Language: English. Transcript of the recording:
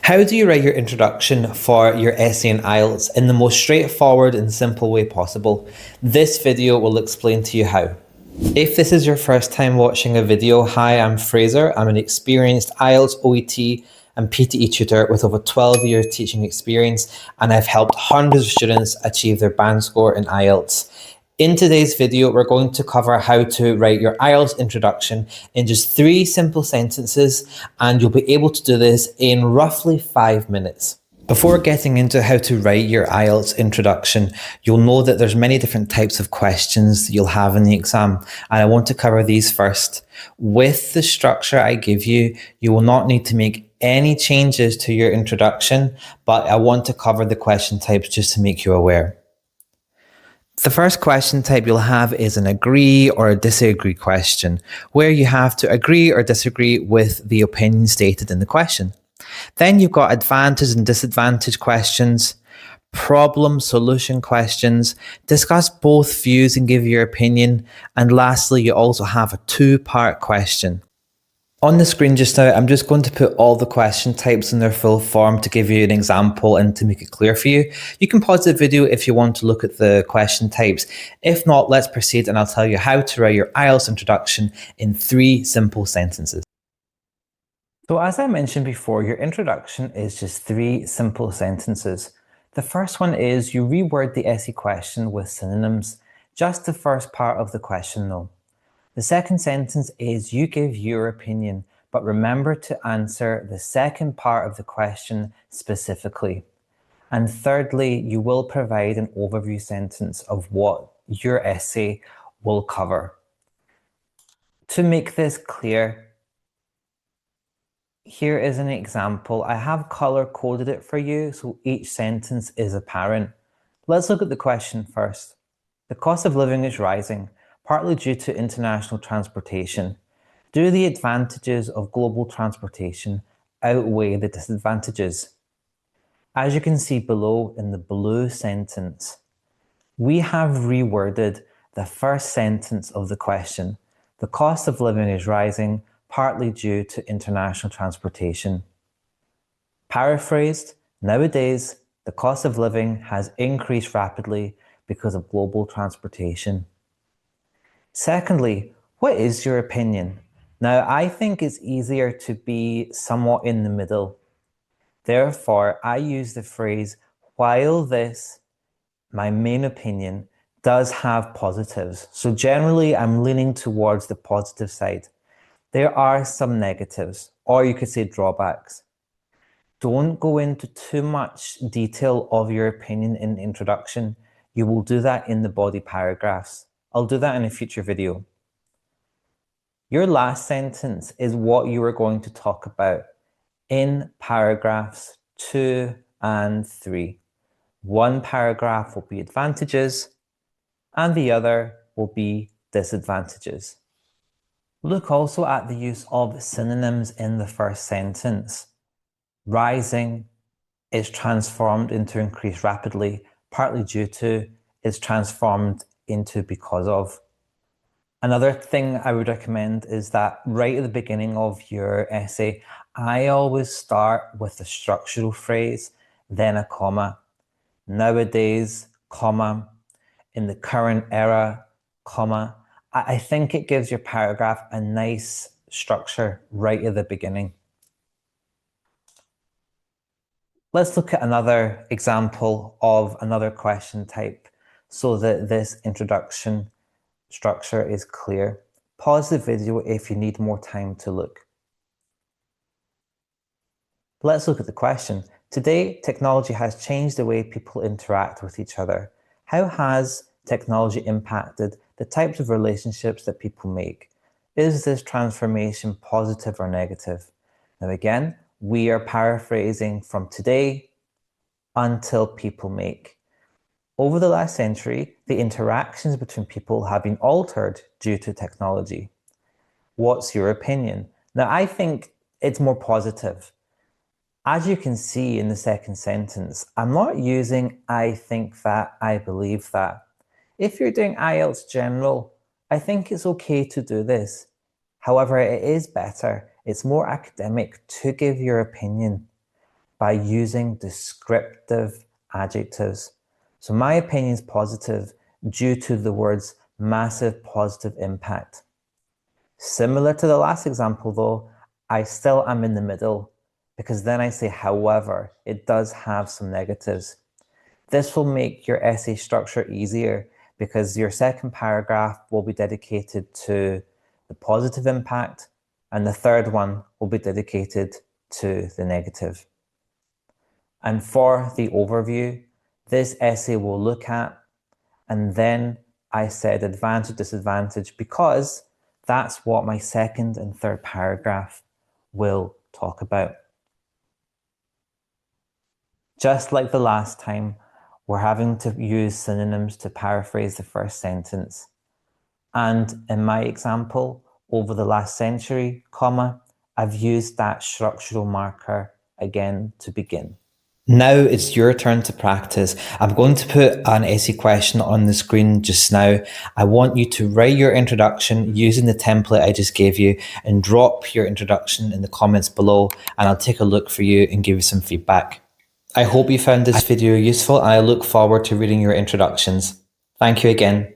How do you write your introduction for your essay in IELTS in the most straightforward and simple way possible? This video will explain to you how. If this is your first time watching a video, hi, I'm Fraser. I'm an experienced IELTS, OET and PTE tutor with over 12 years teaching experience, and I've helped hundreds of students achieve their band score in IELTS. In today's video, we're going to cover how to write your IELTS introduction in just 3 simple sentences, and you'll be able to do this in roughly 5 minutes. Before getting into how to write your IELTS introduction, you'll know that there's many different types of questions that you'll have in the exam, and I want to cover these first. With the structure I give you, you will not need to make any changes to your introduction, but I want to cover the question types just to make you aware. The first question type you'll have is an agree or a disagree question, where you have to agree or disagree with the opinion stated in the question. Then you've got advantage and disadvantage questions, problem solution questions, discuss both views and give your opinion, and lastly you also have a 2-part question. On the screen just now, I'm just going to put all the question types in their full form to give you an example and to make it clear for you. You can pause the video if you want to look at the question types. If not, let's proceed and I'll tell you how to write your IELTS introduction in 3 simple sentences. So as I mentioned before, your introduction is just 3 simple sentences. The first one is you reword the essay question with synonyms, just the first part of the question though. The second sentence is you give your opinion, but remember to answer the second part of the question specifically. And thirdly, you will provide an overview sentence of what your essay will cover. To make this clear, here is an example. I have color coded it for you, so each sentence is apparent. Let's look at the question first. The cost of living is rising, partly due to international transportation. Do the advantages of global transportation outweigh the disadvantages? As you can see below in the blue sentence, we have reworded the first sentence of the question. The cost of living is rising, partly due to international transportation. Paraphrased, nowadays, the cost of living has increased rapidly because of global transportation. Secondly, what is your opinion? Now, I think it's easier to be somewhat in the middle. Therefore, I use the phrase, while this, my main opinion, does have positives. So generally, I'm leaning towards the positive side. There are some negatives, or you could say drawbacks. Don't go into too much detail of your opinion in the introduction. You will do that in the body paragraphs. I'll do that in a future video. Your last sentence is what you are going to talk about in paragraphs 2 and 3. One paragraph will be advantages and the other will be disadvantages. Look also at the use of synonyms in the first sentence. Rising is transformed into increase rapidly, partly due to is transformed into because of. Another thing I would recommend is that right at the beginning of your essay, I always start with the structural phrase, then a comma. Nowadays, comma. In the current era, comma. I think it gives your paragraph a nice structure right at the beginning. Let's look at another example of another question type so that this introduction structure is clear. Pause the video if you need more time to look. Let's look at the question. Today, technology has changed the way people interact with each other. How has technology impacted the types of relationships that people make? Is this transformation positive or negative? Now again, we are paraphrasing from today until people make. Over the last century, the interactions between people have been altered due to technology. What's your opinion? Now, I think it's more positive. As you can see in the second sentence, I'm not using I think that, I believe that. If you're doing IELTS General, I think it's okay to do this. However, it is better, it's more academic to give your opinion. by using descriptive adjectives. So my opinion is positive due to the words massive positive impact. Similar to the last example though, I still am in the middle because then I say, however, it does have some negatives. This will make your essay structure easier because your second paragraph will be dedicated to the positive impact and the third one will be dedicated to the negative. And for the overview, this essay will look at, and then I said advantage, disadvantage, because that's what my second and third paragraph will talk about. Just like the last time, we're having to use synonyms to paraphrase the first sentence. And in my example, over the last century, comma, I've used that structural marker again to begin. Now it's your turn to practice. I'm going to put an essay question on the screen just now. I want you to write your introduction using the template I just gave you and drop your introduction in the comments below, and I'll take a look for you and give you some feedback. I hope you found this video useful, and I look forward to reading your introductions. Thank you again.